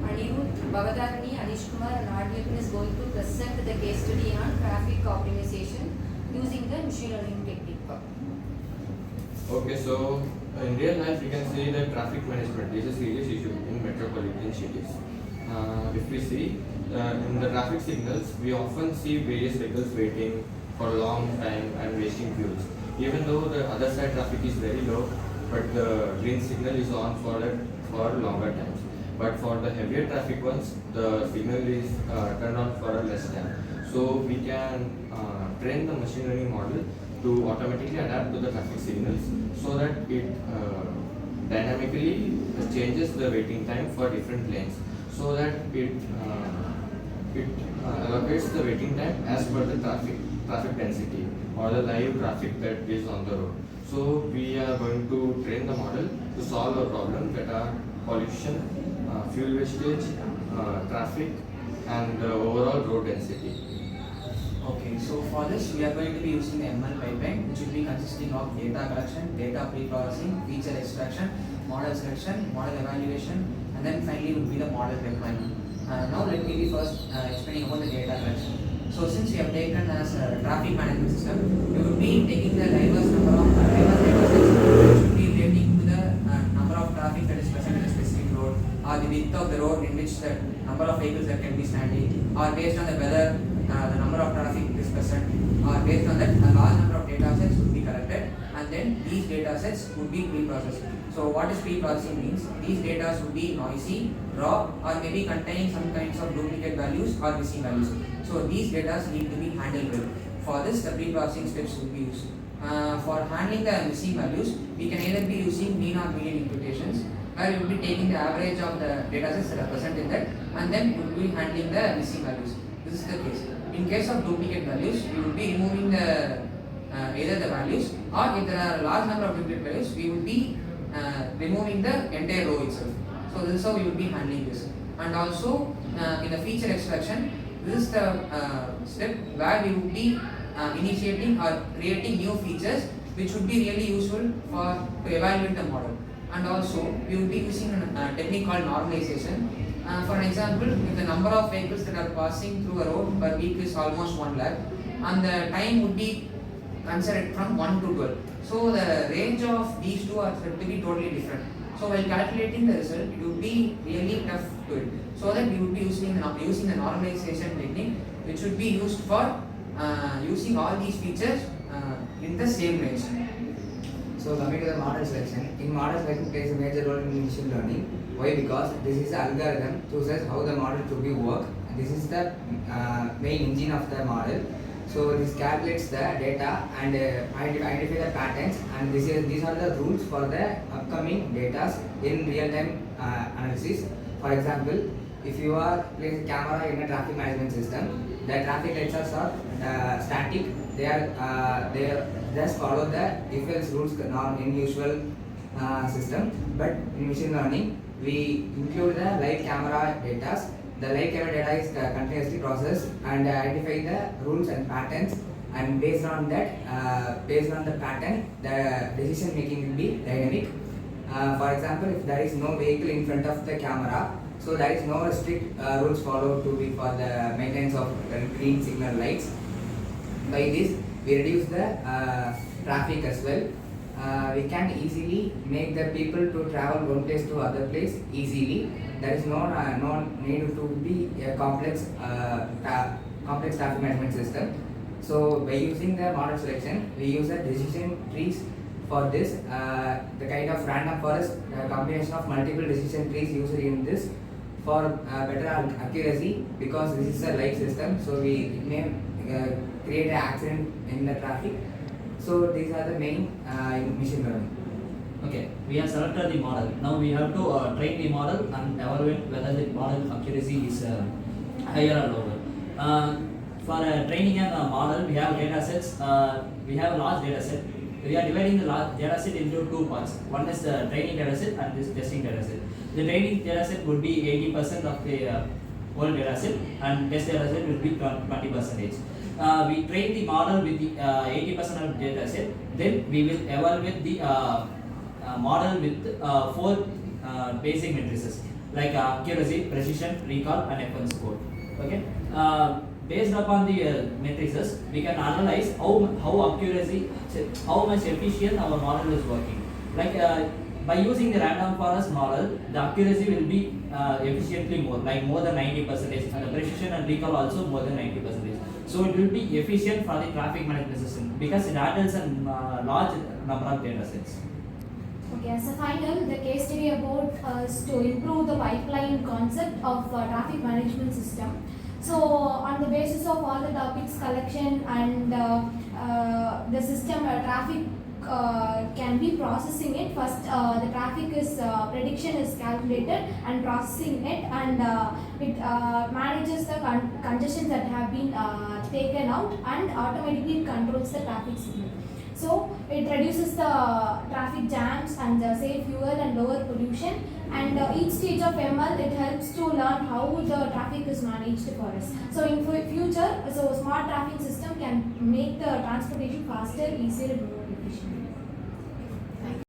Anirudh, Bhavadarani, Anish Kumar and Aryan is going to present the case study on traffic optimization using the machine learning technique. Okay, so in real life we can see that traffic management is a serious issue in metropolitan cities. If we see in the traffic signals, we often see various vehicles waiting for a long time and wasting fuels. Even though the other side traffic is very low, but the green signal is on for longer times. But for the heavier traffic ones, the signal is turned on for a less time. So we can train the machine learning model to automatically adapt to the traffic signals so that it dynamically changes the waiting time for different lanes so that it allocates the waiting time as per the traffic density or the live traffic that is on the road. So we are going to train the model to solve a problem that are pollution, fuel wastage, traffic and overall road density. Okay, so for this we are going to be using the ML pipeline, which will be consisting of data collection, data pre-processing, feature extraction, model selection, model evaluation, and then finally will be the model deployment. Now let me be first explaining about the data collection. So since we have taken as a traffic management system, we will be taking the diverse number of diverse data sets, which will be relating to the number of traffic that is present in a specific road, or the width of the road in which the number of vehicles that can be standing, or based on the weather, the number of traffic is present, or based on that a large number of data sets would be collected, and then these data sets would be pre-processed. So what is pre-processing means? These data would be noisy, raw, or maybe containing some kinds of duplicate values or missing values. So these data need to be handled well. For this, the pre-processing steps will be used. For handling the missing values, we can either be using mean or median imputations, where we will be taking the average of the data sets that are present in that, and then we will be handling the missing values. This is the case. In case of duplicate values, we will be removing the either the values, or if there are a large number of duplicate values, we will be removing the entire row itself. So this is how we will be handling this. And also in the feature extraction, this is the step where we will be initiating or creating new features which would be really useful to evaluate the model. And also we will be using a technique called normalization. For an example, if the number of vehicles that are passing through a road per week is almost 1 lakh, and the time would be considered from 1 to 12. So the range of these two are said to be totally different. So while calculating the result, it would be really tough to it. So that we would be using the normalization technique, which would be used for using all these features in the same range. So coming to the model selection, in model selection plays a major role in machine learning. Why? Because this is the algorithm chooses how the model to be work. This is the main engine of the model. So this calculates the data and identify the patterns, and these are the rules for the upcoming data in real-time analysis. For example, if you are placing a camera in a traffic management system, the traffic lights are static. They just follow the if-else rules in usual system. But in machine learning, we include the live camera data. The live camera data is continuously processed and identify the rules and patterns, and based on that, based on the pattern, the decision making will be dynamic. For example, if there is no vehicle in front of the camera, so there is no strict rules followed to be for the maintenance of green signal lights. By this, we reduce the traffic as well. We can easily make the people to travel one place to other place easily. There is no need to be a complex traffic management system. So by using the model selection, we use the decision trees for this. The kind of random forest combination of multiple decision trees used in this for better accuracy, because this is a live system. So it may create an accident in the traffic. So these are the main in machine learning. Okay, we have selected the model. Now we have to train the model and evaluate whether the model accuracy is higher or lower. For training a model, we have data sets. We have a large data set. We are dividing the large data set into two parts. One is the training data set and this testing data set. The training data set would be 80% of the whole data set, and test data set will be 20%. We train the model with the 80% of data set. Then we will evaluate the model with 4 basic matrices. like accuracy, precision, recall, and FN score. Okay. Based upon the matrices, we can analyze how accuracy, how much efficient our model is working. Like by using the random forest model, the accuracy will be efficiently more, like more than 90%, and the precision and recall also more than 90%. So it will be efficient for the traffic management system because it handles a large number of data sets. Okay, as a final, the case study about is to improve the pipeline concept of traffic management system. So, on the basis of all the topics collection and the system traffic can be processing it. First, the traffic is prediction is calculated and processing it, and it manages the congestions that have been taken out and automatically controls the traffic signal. So it reduces the traffic jams and save fuel and lower pollution. And each stage of ML, it helps to learn how the traffic is managed for us. So in future, so smart traffic system can make the transportation faster, easier, and more efficient.